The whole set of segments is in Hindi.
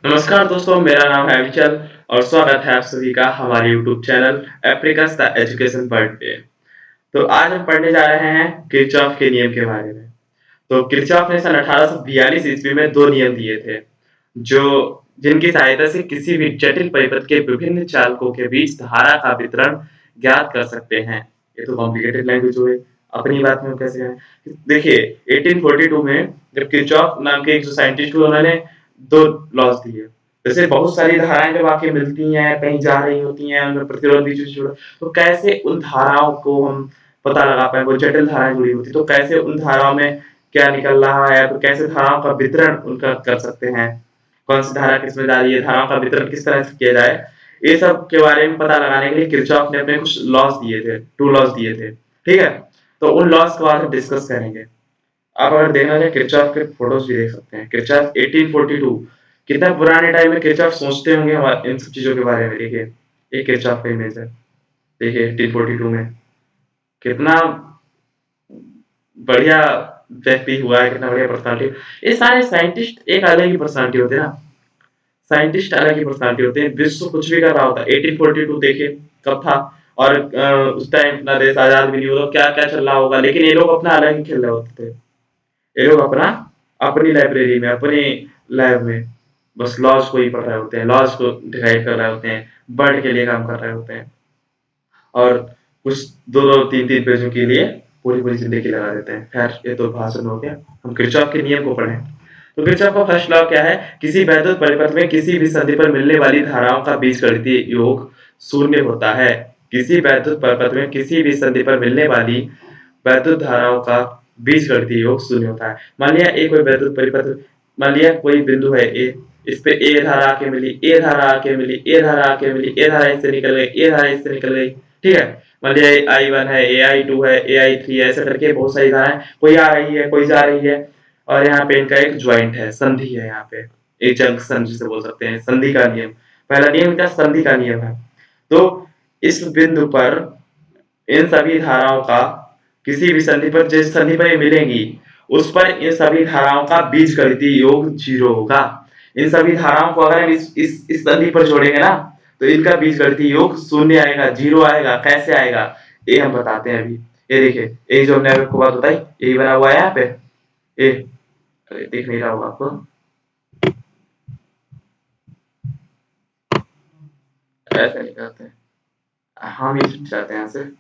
नमस्कार दोस्तों, मेरा नाम है अविचल और स्वागत है आप सभी का हमारे YouTube channel Africa's the education world पे। तो आज हम पढ़ने जा रहे हैं किरचॉफ के नियम के बारे में। तो किरचॉफ ने सन 1842 ईस्वी में 2 नियम दिए थे, जो जिनकी सहायता से किसी भी जटिल परिपथ के विभिन्न चालकों के बीच धारा का वितरण ज्ञात कर सकते हैं। ये तो कॉम्प्लिकेटेड लैंग्वेज हुए, अपनी बात में हम कैसे करें? देखिए 1842 में जब किरचॉफ नाम के एक जो साइंटिस्ट हुए उन्होंने 2 लॉज दिए। जैसे बहुत सारी धाराएँ जब आके मिलती हैं, कहीं जा रही होती हैं, उनमें प्रतिरोध बीच में जुड़ा, तो कैसे उन धाराओं को हम पता लगा पाएँ, वो जटिल धाराएँ जुड़ी होती, तो कैसे उन धाराओं में क्या निकल रहा है, तो कैसे धाराओं का वितरण उनका कर सकते हैं, कौन सी धारा किसमें जा रही है, धाराओं का वितरण किस तरह से किया जाए, ये सब के बारे में पता लगाने के लिए किरचॉफ ने अपने कुछ लॉज दिए थे, 2 लॉज दिए थे, ठीक है? तो उन लॉज के बारे में डिस्कस करेंगे। आप अगर देखना चाहें किरचॉफ के फोटोज भी देख सकते हैं। किरचॉफ 1842 कितना पुराने टाइम में किरचॉफ सोचते होंगे इन सब चीजों के बारे में। देखिए ये किरचॉफ का इमेज है, देखिए 1842 में कितना बढ़िया व्यक्ति हुआ है, कितना बढ़िया पर्सनालिटी। ये सारे साइंटिस्ट एक अलग ही पर्सनालिटी होते हैं ना, साइंटिस्ट अलग ही पर्सनालिटी होते हैं। विश्व कुछ भी कर रहा होता है। 1842 देखिए कब था, और उस टाइम अपना देश आजाद भी नहीं हुआ, क्या क्या चल रहा होगा, लेकिन ये लोग अपना अलग ही खेल रहे होते थे। ये लोग अपना अपनी लाइब्रेरी में, अपनी लैब में बस लॉज को ही पढ़ रहे होते हैं, लॉज को डिराइव कर रहे होते हैं, बर्ड के लिए काम कर रहे होते हैं, और कुछ 2-2 3-3 पेजों के लिए पूरी-पूरी ज़िंदगी लगा देते हैं। खैर ये तो भाषण हो गया, हम किरचॉफ के नियम को पढ़ें। तो किरचॉफ का फर्स्ट लॉ क्या है? किसी वैद्युत परिपथ में किसी भी संधि पर मिलने वाली धाराओं का बीजगणितीय योग शून्य होता है। किसी वैद्युत परिपथ में किसी भी संधि पर मिलने वाली वैद्युत धाराओं का बीजगणितीय योग शून्य होता है। मान लिया कोई वैद्युत परिपथ, मान लिया कोई बिंदु है ए, इस पे ए धारा आके मिली, ए धारा आके मिली, ए धारा आके मिली, ए धारा इससे निकल गई, ए धारा इससे निकल गई, ठीक है? मान लिया I1 है, AI2 है, AI3 है, ऐसे करके बहुत सारी धाराएं कोई आ रही है, कोई जा रही है, और यहाँ पे इनका एक ज्वाइंट है, संधि है, यहाँ पे एक जंक्शन जिसे बोल सकते हैं, संधि का नियम। पहला नियम इनका संधि का नियम है। तो इस बिंदु पर इन सभी धाराओं का किसी भी संधि पर, जिस संधि पर ये मिलेंगी उस पर इन सभी धाराओं का बीजगणितीय योग 0 होगा। इन सभी धाराओं को अगर हम इस संधि पर जोड़ेंगे ना, तो इनका बीजगणितीय योग 0 आएगा, 0 आएगा। कैसे आएगा ये हम बताते हैं अभी। ये देखिए, ये जो हमने आपको बात बताई, यही बना हुआ है यहाँ पे, ये दिख नहीं रहा होगा आपको, ऐसे निकालते हैं हम, ये जाते हैं यहाँ से,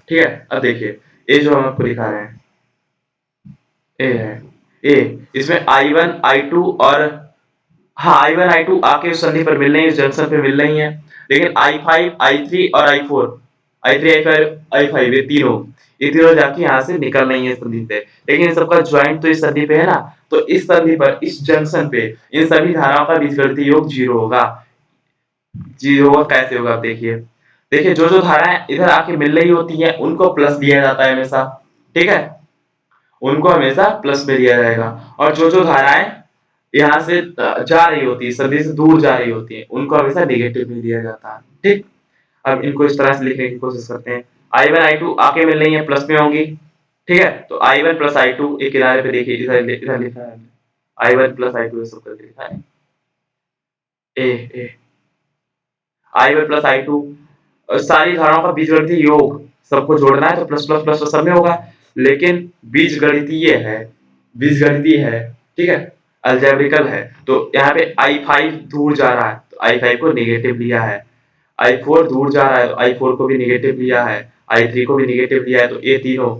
ठीक है? अब देखिए ये जो हम आपको दिखा रहे हैं, ए है, ए इसमें I1 I2 और हाँ I1 I2 आके उस संधि पर मिल रही है, इस जंक्शन पे मिल रही है, लेकिन I5 I3 और I4, I3 I5 ये तीनों जाके यहाँ से निकल रही है संधि पे, लेकिन इन सबका ज्वाइंट तो इस संधि पे है ना, तो इस संधि पर, इस जंक्शन पे इन सभी धाराओं का बीजगणितीय योग 0 होगा। 0 होगा कैसे होगा? देखिए, देखिए जो जो धाराएं इधर आके मिल रही होती हैं उनको प्लस दिया जाता है हमेशा, ठीक है? उनको हमेशा प्लस में दिया जाएगा, और जो जो धाराएं यहाँ से जा रही होती है, संधि से दूर जा रही होती है, उनको हमेशा नेगेटिव में दिया जाता है, ठीक? अब इनको इस तरह से लिखने की कोशिश करते हैं। I1 I2 आके मिल रही है, प्लस में होंगी, ठीक है? तो I1 प्लस I2 एक किनारे पे देखिए, इधर इधर लिखा है I1 प्लस I2, ये सब करके लिखा है ए I1 प्लस I2, सारी धाराओं का बीजगणितीय योग सबको जोड़ना है, तो प्लस प्लस प्लस सब में होगा, लेकिन बीजगणितीय है, बीजगणितीय है, ठीक है? अलजेब्रिकल है, तो यहाँ पे I5 दूर जा रहा है तो I5 को नेगेटिव लिया है, I4 दूर जा रहा है तो I4 को भी नेगेटिव लिया है, I3 को भी नेगेटिव लिया है, तो ये तीनों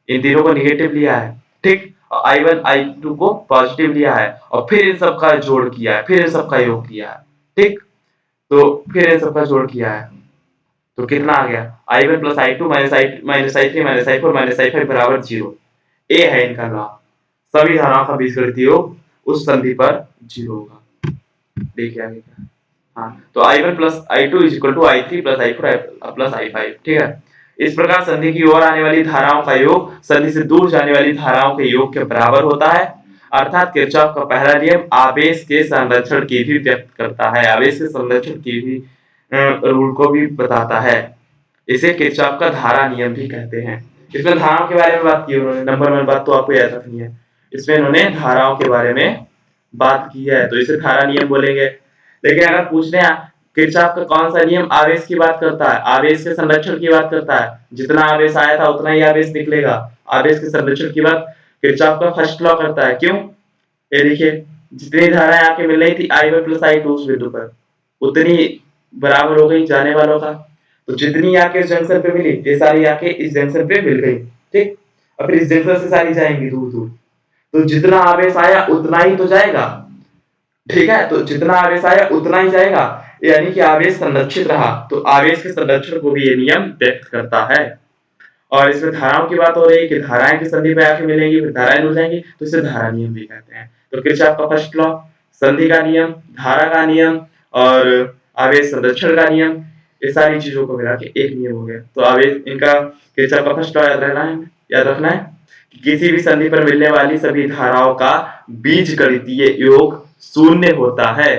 इन तीनों को नेगेटिव लिया है, ठीक? और I1 I2 को पॉजिटिव लिया है, और फिर इन सबका जोड़ किया है, फिर इन सबका योग किया है, ठीक? तो फिर इन सबका जोड़ किया है, तो कितना आ गया? I1 plus I2 minus I3 minus I4 minus I5 बराबर 0। ए है इनका लॉ, सभी धाराओं का बीजगणितीय योग उस संधि पर 0 होगा। देखिए आगे क्या, हाँ, तो I1 plus I2 is equal to I3 plus I4 plus I5, ठीक है? इस प्रकार संधि की ओर आने वाली धाराओं का योग संधि से दूर जाने वाली धाराओं के योग के बराबर होता है, अर्थात किरचॉफ का पहला नियम आवेश के संरक्षण की भी व्यक्त करता है, आवेश के संरक्षण की भी रूल को भी बताता है। इसे किरचॉफ का धारा नियम भी कहते हैं। इसमें धाराओं के बारे में बात की उन्होंने, नंबर 1 बात तो आपको याद रखनी है। इसमें इन्होंने धाराओं के बारे में बात की है, तो इसे धारा नियम बोलेंगे। लेकिन अगर पूछते हैं किरचॉफ का कौन सा नियम आवेश की बात करता है, आवेश के संरक्षण की बात करता है, जितना आवेश आया था उतना ही आवेश निकलेगा, आवेश के संरक्षण की बात किरचॉफ का फर्स्ट लॉ करता है। क्यों? ये देखिए, जितनी धाराएं आके मिल रही थी I1 प्लस I2 उस बिंदु पर, उतनी बराबर हो गई जाने वालों का। तो जितनी आके इस जंक्शन पे मिली, ये सारी आके इस जंक्शन पे मिल गई, ठीक। अब फिर इस जंक्शन से सारी जाएंगी दूर दूर, तो जितना आवेश आया उतना ही तो जाएगा, ठीक है। तो जितना आवेश आया उतना ही जाएगा, यानी कि आवेश संरक्षित रहा। तो आवेश के संरक्षण को भी ये नियम व्यक्त करता है। और इसमें धाराओं की बात हो रही है कि धाराएं की संधि पे आके मिलेंगी, फिर धाराएं जुड़ जाएंगी, तो इसे धारा नियम भी कहते हैं। तो किरचॉफ का फर्स्ट लॉ, संधि का नियम, धारा का नियम और आवेश संरक्षण का नियम, ये सारी चीजों को मिला के एक नियम हो गया। तो आवेश इनका किरचॉफ का फर्स्ट लॉ याद रखना है कि किसी भी संधि पर मिलने वाली सभी धाराओं का बीजगणितीय योग शून्य होता है,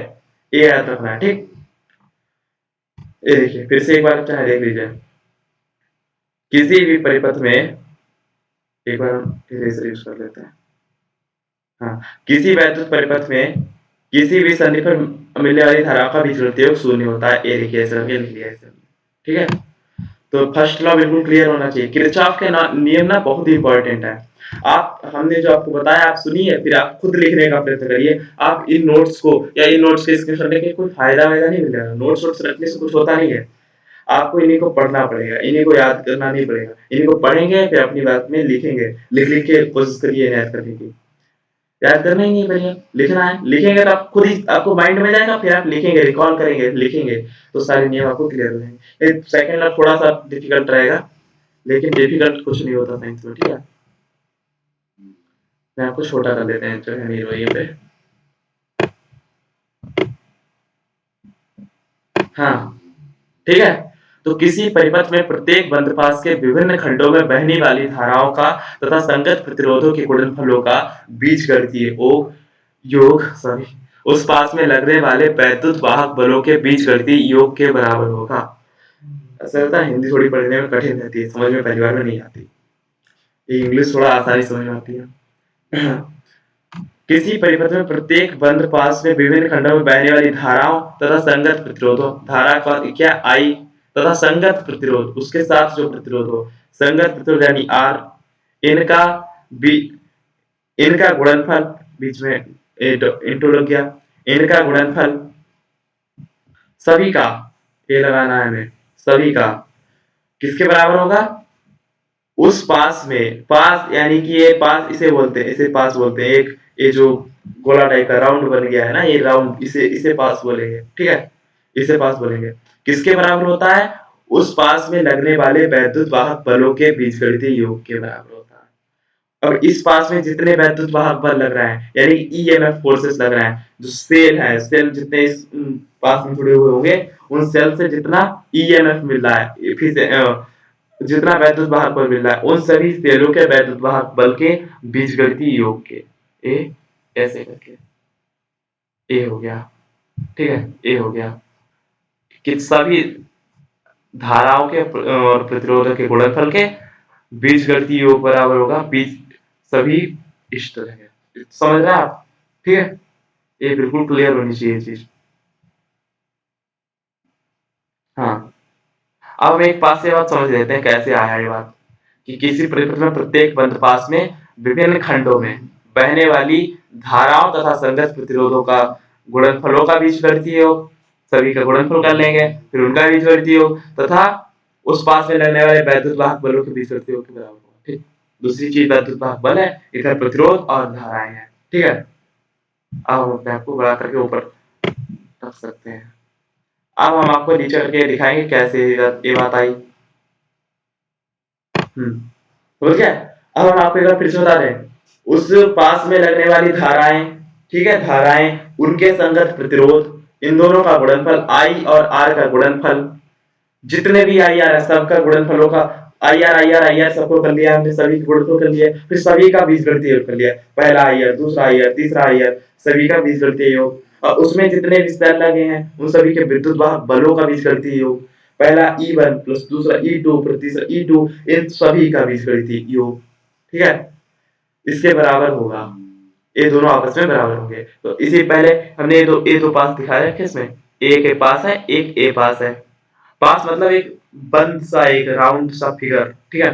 ये याद रखना है, ठीक। ये देखिए फिर से एक बार चाहे देख लीजिए, किसी भी परिपथ में, एक बार हम इरेजर यूज कर लेते हैं। हाँ, किसी वैद्युत परिपथ में किसी भी संधि पर मिलने वाली धाराओं का बीजगणितीय योग शून्य होता है। ये देखिए ऐसे लिख लिया है, ठीक है। तो फर्स्ट लॉ बिल्कुल क्लियर होना चाहिए। किरचॉफ के नियम ना बहुत ही इंपॉर्टेंट है। हमने जो आपको बताया आप सुनिए, फिर आप खुद लिखने का प्रयत्न करिए। आप इन नोट्स को या इन नोट्स के स्क्रीनशॉट लेके कोई फायदा नहीं मिलेगा, नोट्स रखने से कुछ होता नहीं है। आपको इन्हीं को पढ़ना पड़ेगा, इन्हीं को याद करना नहीं पड़ेगा। इन्हीं को पढ़ेंगे फिर अपनी बात में लिखेंगे, लिख के कोशिश करिए याद करने की। याद करना ही नहीं पड़ेगा, लिखना है। लिखेंगे तो आप खुद ही आपको माइंड में जाएगा, फिर आप लिखेंगे, रिकॉल करेंगे, लिखेंगे, तो सारे नियम आपको क्लियर हो जाएंगे। सेकंड लॉ थोड़ा सा डिफिकल्ट रहेगा, लेकिन डिफिकल्ट कुछ नहीं होता साइंस में, ठीक है। मैं आपको छोटा कर देते हैं जो है नीरो ये पे। हाँ, ठीक है। तो किसी परिपथ में प्रत्येक बंधपाश के विभिन्न खंडों में बहने वाली धाराओं का तथा संगत प्रतिरोधों के गुणनफलों का बीजगणितीय योग उस पास में लगने वाले वैद्युत वाहक बलों के बीजगणितीय योग के बराबर होगा। ऐसा होता है, हिंदी थोड़ी पढ़ने में कठिन रहती है, समझ में पहली बार में नहीं आती, इंग्लिश थोड़ा आसानी समझ में आती है। किसी परिपथ में प्रत्येक बंद पास में विभिन्न खंडों में बहने वाली धाराओं तथा संगत प्रतिरोधों, धारा का क्या आई तथा संगत प्रतिरोध उसके साथ जो प्रतिरोध हो, संगत प्रतिरोध यानी आर, इनका इनका गुणनफल, बीच में इंटू लग गया, इनका गुणनफल सभी का, ये लगाना है हमें, सभी का किसके बराबर होगा? उस पास में, पास यानी कि ये पास इसे बोलते हैं, इसे पास बोलते हैं। एक ये जो गोला टाइप का राउंड बन गया है ना, ये राउंड, इसे पास बोलेंगे, ठीक है, इसे पास बोलेंगे। किसके बराबर होता है? उस पास में लगने वाले वैद्युत वाहक बलों के बीजगणितीय योग के बराबर होता है। अब इस पास में जितने वैद्युत वाहक बल लग रहे हैं, यानी ईएमएफ फोर्सेस लग रहे हैं, जो सेल है, सेल जितने इस पास में जुड़े हुए होंगे, उन सेल से जितना ईएमएफ मिल रहा है, फिर से जितना वैद्युत वाहक बल मिल रहा है, उन सभी सेलों के वैद्युत वाहक बल के बीजगणितीय योग के, ए ऐसे करके ए हो गया, ठीक है, ए हो गया कि सभी धाराओं के और प्रतिरोधों के गुणनफल के बीजगणितीय योग बराबर होगा बीज सभी इस तरह है। समझ रहे हैं आप? ठीक है, ये बिल्कुल क्लियर होनी चाहिए चीज। हाँ, अब हम एक पास से बात समझ लेते हैं कैसे आया ये बात, कि किसी परिपथ में प्रत्येक बंधपाश में विभिन्न खंडों में बहने वाली धाराओं तथा संगत प्रतिरोधों का गुणनफलों का बीजगणितीय योग, सभी का गुणनफल कर लेंगे, फिर उनका बीजगणितीय योग तथा उस पास में लगने वाले वैद्युत वाहक बलों के बीजगणितीय योग के बराबर होगा, ठीक। दूसरी चीज वैद्युत वाहक बल है, इधर प्रतिरोध और धाराएं हैं, ठीक है। अब हम अपने आपको बड़ा करके ऊपर रख सकते हैं। अब हम आपको नीचे करके दिखाएंगे कैसे ये बात आई। समझ गया? अब हम आपको एक बार फिर से बता दें, उस पास में लगने वाली धाराएं, ठीक है, धाराएं, उनके संगत प्रतिरोध, इन दोनों का गुणनफल आई और आर का गुणनफल, जितने भी आई आर है सबका गुणनफलों का आई आर सबको कर लिया हमने, सभी गुणनफल कर लिया, फिर सभी का बीजगणितीय योग कर लिया, पहला आई आर, दूसरा आई आर, तीसरा आई आर, सभी का बीजगणितीय योग, और उसमें जितने भी सेल लगे हैं उन सभी के विद्युत वाहक बलों का बीजगणितीय योग, पहला E1 प्लस दूसरा E2 प्लस तीसरा E2, इन सभी का बीजगणितीय योग, ठीक है, इसके बराबर होगा। ये दोनों आपस में बराबर होंगे। तो इसी पहले हमने ये दो पास दिखाया है किसमें, ए के पास है, एक ए पास है। पास मतलब एक बंद सा, एक राउंड सा फिगर, ठीक है।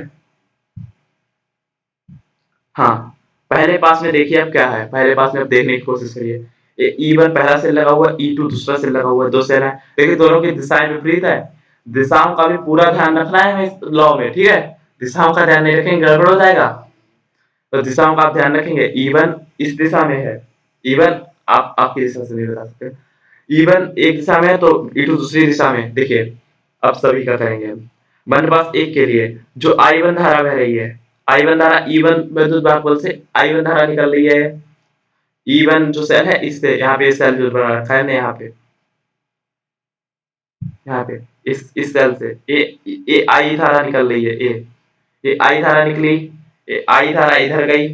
हाँ, पहले पास में देखिए अब क्या है, पहले पास में अब देखने की कोशिश करिए। E1 पहला सेल लगा हुआ है, E2 दूसरा सेल लगा हुआ है, दो सेल है। देखिए दोनों की दिशाएं विपरीत है। दिशाओं का भी पूरा ध्यान रखना है हमें इस लॉ में, ठीक है। दिशाओं का ध्यान नहीं रखेंगे गड़बड़ हो जाएगा। तो दिशाओं का आप ध्यान रखेंगे। E1 इस दिशा में है, E1 आप आपकी दिशा से नहीं बता सकते। E1 एक दिशा में है तो E2 दूसरी दिशा में। देखिए अब सभी का करेंगे हम। बंद पास एक के लिए जो I1 धारा बह रही है, I1 धारा E1 विद्युत भागबल से I1 धारा निकल रही है। E1 जो सेल है इससे, यहाँ पे सेल जो बना रखा है यहाँ पे इस सेल से ए आई धारा निकल रही है। ये आई धारा निकली, ये आई धारा इधर गई।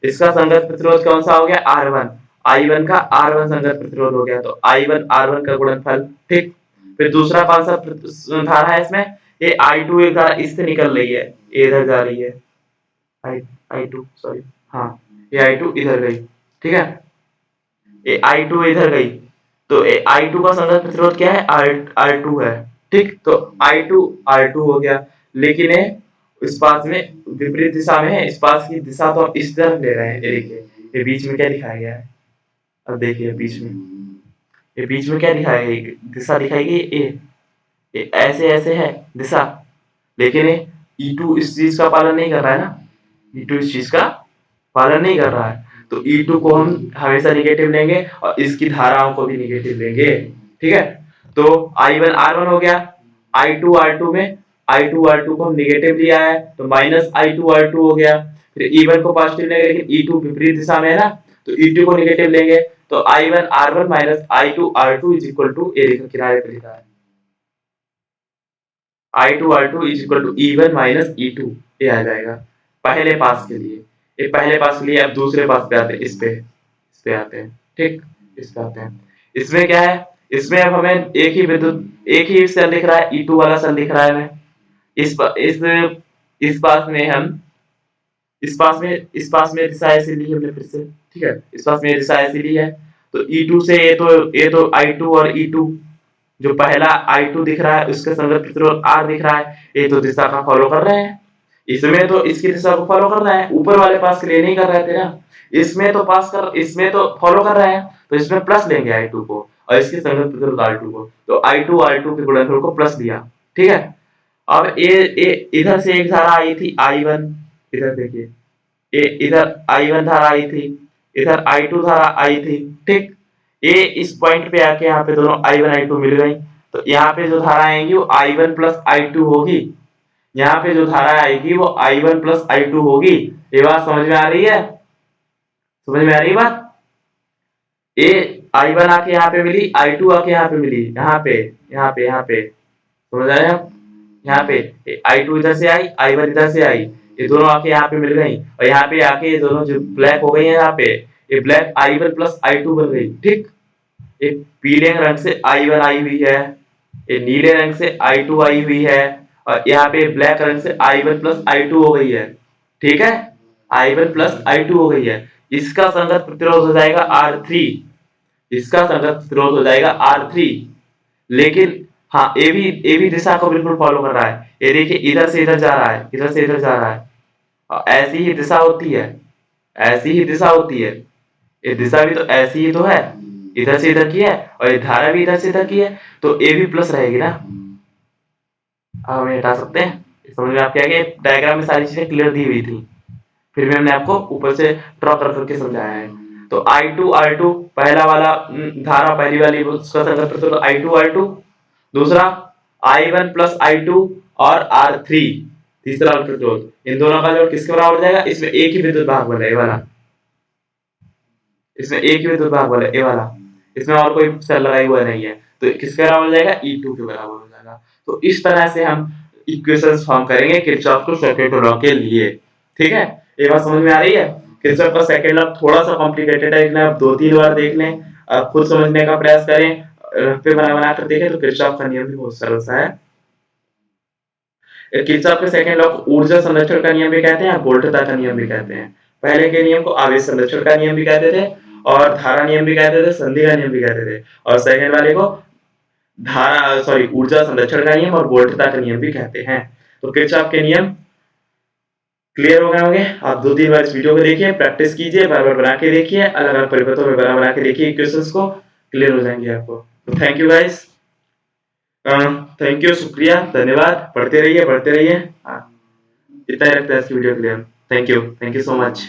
इसका संगत प्रतिरोध कौन सा हो गया, R1। I1 का R1 संगत प्रतिरोध हो गया, तो I1 R1 का गुणनफल, ठीक। फिर दूसरा कौन सा धारा है इसमें, ये I2 एक धारा इससे निकल रही है, ये इधर जा रही है, I2 सॉरी, हाँ ये I2 इधर गई, ठीक है। ये I2 इधर गई, तो I2 का संगत प्रतिरोध क्या है, R2 है, ठीक। तो I2 R2 हो गया। लेकिन इस पास में विपरीत दिशा में है, इस पास की दिशा तो हम इस तरफ ले रहे हैं। ये देखिए ये बीच में क्या दिखाया गया है, अब देखिए बीच में, ये बीच में क्या दिखाया है, दिशा दिखाई गई ये ऐसे ऐसे है दिशा। लेकिन E2 इस चीज का पालन नहीं कर रहा है ना, E2 इस चीज का पालन नहीं कर रहा है। तो E2 को हम हमेशा निगेटिव लेंगे और इसकी धाराओं को भी निगेटिव लेंगे, ठीक है। तो I1 R1 हो गया, I2 R2 में I2 R2 को हम निगेटिव लिया है तो माइनस I2 R2 हो गया। फिर E1 को पॉजिटिव लेंगे, लेकिन E2 विपरीत दिशा में है ना, तो E2 को निगेटिव लेंगे, तो I1 R1 minus I2 R2 is equal to, ये देखो किनारे पे लिखा है, I2 R2 is equal to E1 minus E2, ये आ जाएगा पहले पास के लिए। ये पहले पास के लिए। अब दूसरे पास पे आते हैं, इस पे आते हैं, ठीक, इस पे आते हैं। इसमें क्या है, इसमें अब हमें एक ही सेल दिख रहा है, E2 वाला सेल दिख रहा है हमें। इस पास में हम इस पास में दिशा ऐसे ली हमने फिर से, ठीक है। इस पास में दिशा ऐसे ली है, तो E2 से ये तो I2 और E2, जो पहला I2 दिख रहा है उसके संगत प्रतिरोध R दिख रहा है, ये तो दिशा का फॉलो कर रहे हैं। इसमें तो इसकी दिशा को फॉलो कर रहे हैं, ऊपर वाले पास के लिए नहीं कर रहे थे ना। इसमें तो फॉलो कर रहे हैं, तो इसमें प्लस लेंगे I2 को और इसके संगत प्रतिरोध R2 को, तो I2 R2 के गुणनफल को प्लस दिया, ठीक है। अब ये इधर से एक धारा आई थी I1, इधर देखिए ये इधर I1 धारा आई थी, इधर I2 धारा आई थी, ठीक। ये इस पॉइंट पे आके यहाँ पे दोनों I1 I2 मिल गई, तो यहाँ पे जो धारा आएगी वो I1 प्लस I2 होगी। यहाँ पे जो धारा आएगी वो I1 प्लस I2 होगी। ये बात समझ में आ रही है, समझ में आ रही है बात। ये I1 आके यहाँ पे मिली, I2 आके यहाँ पे मिली, यहाँ पे समझ आया। यहाँ पे I2 इधर से आई, I1 इधर से आई, ये दोनों आके यहाँ पे मिल गई, और यहाँ पे आके ये दोनों जो ब्लैक हो गई है, यहाँ पे ये ब्लैक I1 प्लस I2 बन गई, ठीक। एक पीले रंग से I1 आई हुई है, ये नीले रंग से I2 आई हुई है, और यहाँ पे ब्लैक रंग से I1 प्लस I2 हो गई है, ठीक है। I1 प्लस I2 हो गई है। इसका संगत प्रतिरोध हो जाएगा R3, इसका संगत प्रतिरोध हो जाएगा R3। लेकिन हाँ, ये भी दिशा को बिल्कुल फॉलो कर रहा है। ये देखिए इधर से इधर जा रहा है, इधर से इधर जा रहा है, और ऐसी ही दिशा होती है, ऐसी ही दिशा होती है। ये दिशा भी तो ऐसी ही तो है, इधर से इधर की है, और ये धारा भी इधर से इधर की है, तो ए भी प्लस रहेगी ना। अब हम हटा सकते हैं। समझ में आपके आगे डायग्राम में सारी चीजें क्लियर दी हुई थी, फिर भी हमने आपको ऊपर से ड्रॉ कर करके समझाया है। तो I2 R2 पहला वाला धारा, पहली वाली उसका संगत प्रतिरोध I2 R2, दूसरा I1 प्लस I2 और R3 तीसरा प्रतिरोध, इन दोनों का जोड़ किसके बराबर हो जाएगा, इसमें एक ही विद्युत भाग बल है, ये वाला, इसमें एक ही विद्युत भाग बल है, ये वाला, इसमें और कोई सेल लगाई हुआ नहीं है, तो किसके बराबर हो जाएगा, E2 के बराबर हो जाएगा। तो इस तरह से हम इक्वेशंस फॉर्म करेंगे किरचॉफ के सेकंड लॉ के लिए, ठीक है। ये बात समझ में आ रही है। किरचॉफ का सेकंड लॉ थोड़ा सा कॉम्प्लिकेटेड है, इसलिए आप 2-3 बार देख लें, आप खुद समझने का प्रयास करें, फिर बना कर देखें, तो किरचॉफ का नियम भी बहुत सरल सा है। किरचॉफ के सेकंड लॉ को ऊर्जा संरक्षण का नियम भी कहते हैं, वोल्टता का नियम भी कहते हैं। पहले के नियम को आवेश संरक्षण का नियम भी कहते थे और धारा नियम भी कहते थे, संधि का नियम भी कहते थे, और सेकंड वाले को ऊर्जा संरक्षण का नियम और वोल्टता का नियम भी कहते हैं। तो किरचॉफ के नियम क्लियर हो गए होंगे। आप 2-3 बार इस वीडियो को देखिए, प्रैक्टिस कीजिए, बार-बार बना के देखिए, अलग-अलग परिपथों में बना के देखिए क्वेश्चंस को, क्लियर हो जाएंगे आपको। तो thank you guys, thank you, शुक्रिया, धन्यवाद, पढ़ते रहिए। इतना ही रखते हैं इसकी वीडियो के लिए। Thank you so much.